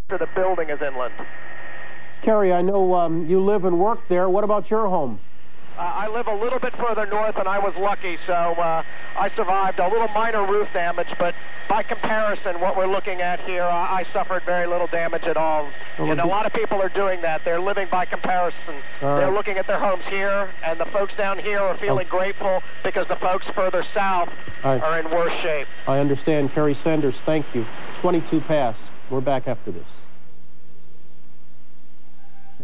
The building is inland. Kerry, I know you live and work there. What about your home? I live a little bit further north, and I was lucky, so I survived a little minor roof damage, but by comparison, what we're looking at here, I suffered very little damage at all. And a lot of people are doing that. They're living by comparison. They're looking at their homes here, and the folks down here are feeling grateful because the folks further south are in worse shape. I understand. Kerry Sanders, thank you. 22 past. We're back after this.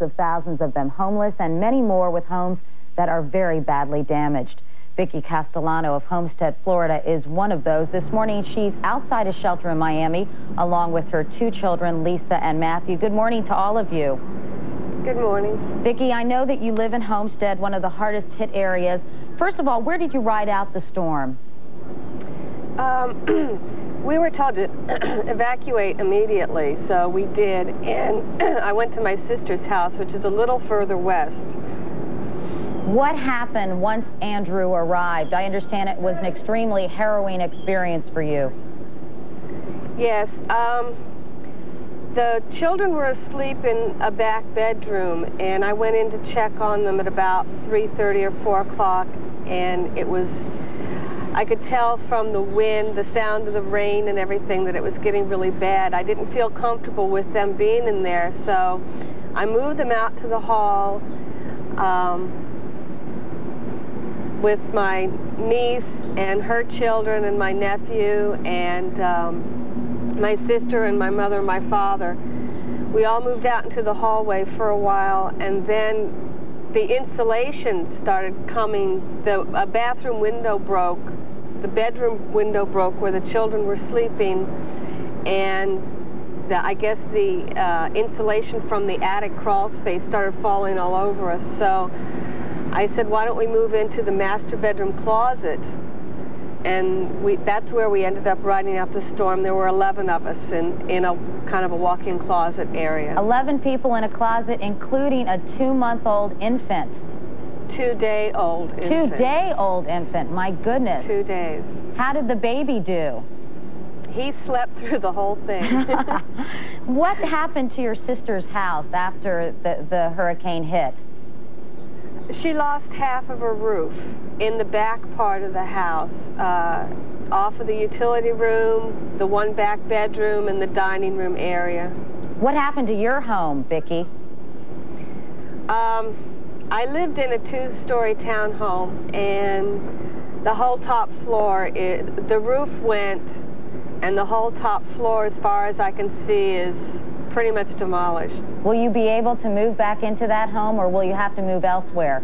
Of thousands of them homeless and many more with homes that are very badly damaged. Vicki Castellano of Homestead, Florida is one of those. This morning she's outside a shelter in Miami along with her 2 children, Lisa and Matthew. Good morning to all of you. Good morning. Vicki, I know that you live in Homestead, one of the hardest hit areas. First of all, where did you ride out the storm? We were told to evacuate immediately, so we did, and I went to my sister's house, which is a little further west. What happened once Andrew arrived? I understand it was an extremely harrowing experience for you. Yes. The children were asleep in a back bedroom, and I went in to check on them at about 3:30 or 4 o'clock, and it was... I could tell from the wind, the sound of the rain and everything that it was getting really bad. I didn't feel comfortable with them being in there, so I moved them out to the hall with my niece and her children and my nephew and my sister and my mother and my father. We all moved out into the hallway for a while, and then the insulation started coming. A bathroom window broke. The bedroom window broke where the children were sleeping, and I guess the insulation from the attic crawl space started falling all over us. So I said, why don't we move into the master bedroom closet? And that's where we ended up riding out the storm. There were 11 of us in a kind of a walk-in closet area. 11 people in a closet, including a 2-month-old infant. 2-day-old infant. 2-day-old infant, my goodness. 2 days. How did the baby do? He slept through the whole thing. What happened to your sister's house after the hurricane hit? She lost half of her roof in the back part of the house, off of the utility room, the one back bedroom, and the dining room area. What happened to your home, Vicki? I lived in a 2-story townhome, and the whole top floor, the roof went, and the whole top floor, as far as I can see, is pretty much demolished. Will you be able to move back into that home, or will you have to move elsewhere?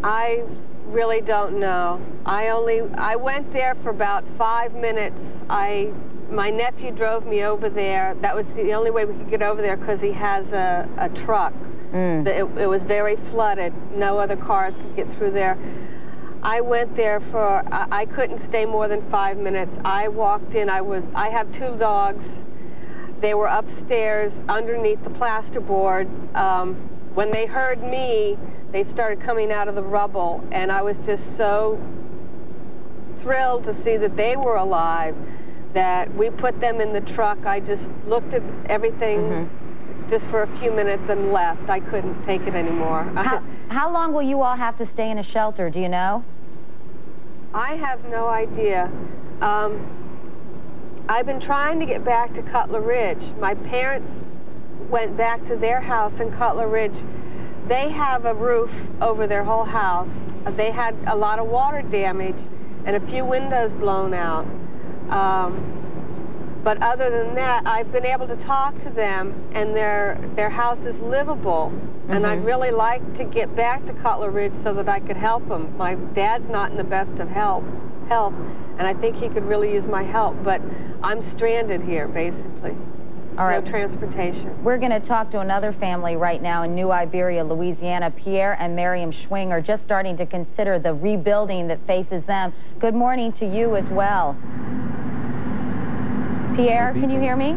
I really don't know. I went there for about 5 minutes. My nephew drove me over there. That was the only way we could get over there because he has a truck. It was very flooded. No other cars could get through there. I went there for, I couldn't stay more than 5 minutes. I walked in, I have 2 dogs. They were upstairs underneath the plasterboard. When they heard me, they started coming out of the rubble, and I was just so thrilled to see that they were alive that we put them in the truck. I just looked at everything just for a few minutes and left. I couldn't take it anymore. How long will you all have to stay in a shelter, do you know? I have no idea. I've been trying to get back to Cutler Ridge. My parents went back to their house in Cutler Ridge. They have a roof over their whole house. They had a lot of water damage and a few windows blown out. But other than that, I've been able to talk to them, and their house is livable. And I'd really like to get back to Cutler Ridge so that I could help them. My dad's not in the best of health, and I think he could really use my help. But I'm stranded here, basically. All right. No transportation. We're going to talk to another family right now in New Iberia, Louisiana. Pierre and Miriam Schwing are just starting to consider the rebuilding that faces them. Good morning to you as well. Pierre, can you hear me?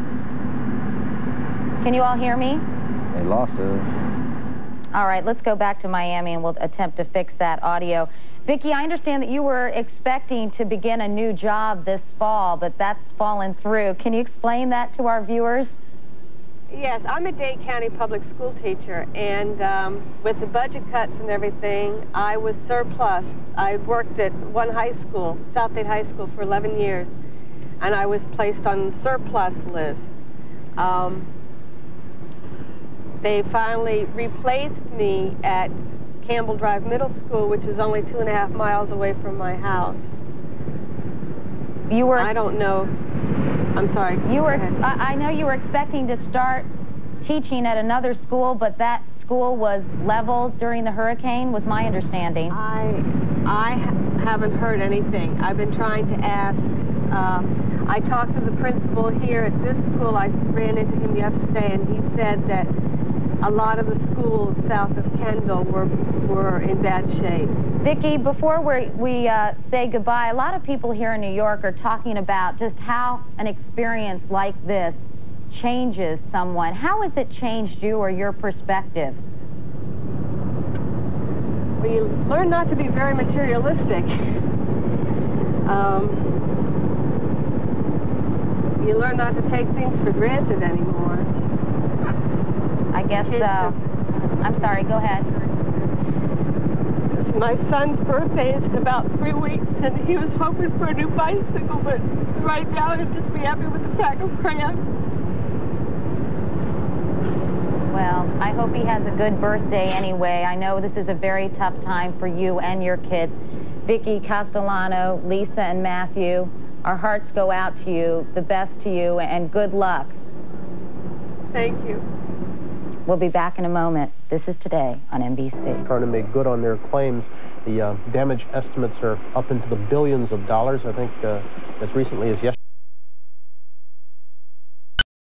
Can you all hear me? They lost us. All right, let's go back to Miami and we'll attempt to fix that audio. Vicki, I understand that you were expecting to begin a new job this fall, but that's fallen through. Can you explain that to our viewers? Yes, I'm a Dade County public school teacher, and with the budget cuts and everything, I was surplus. I worked at one high school, South Dade High School, for 11 years, and I was placed on the surplus list. They finally replaced me at Campbell Drive Middle School, which is only 2.5 miles away from my house. You were... I don't know. I'm sorry. You were... I know you were expecting to start teaching at another school, but that school was leveled during the hurricane, was my understanding. I haven't heard anything. I've been trying to ask. I talked to the principal here at this school. I ran into him yesterday, and he said that a lot of the schools south of Kendall were in bad shape. Vicki, before we say goodbye, a lot of people here in New York are talking about just how an experience like this changes someone. How has it changed you or your perspective? Well, you learn not to be very materialistic. You learn not to take things for granted anymore. I guess so. I'm sorry, go ahead. My son's birthday is in about 3 weeks, and he was hoping for a new bicycle, but right now he'll just be happy with a pack of crayons. Well, I hope he has a good birthday anyway. I know this is a very tough time for you and your kids. Vicki Castellano, Lisa, and Matthew, our hearts go out to you, the best to you, and good luck. Thank you. We'll be back in a moment. This is Today on NBC. Trying to make good on their claims. The damage estimates are up into the billions of dollars, I think, as recently as yesterday.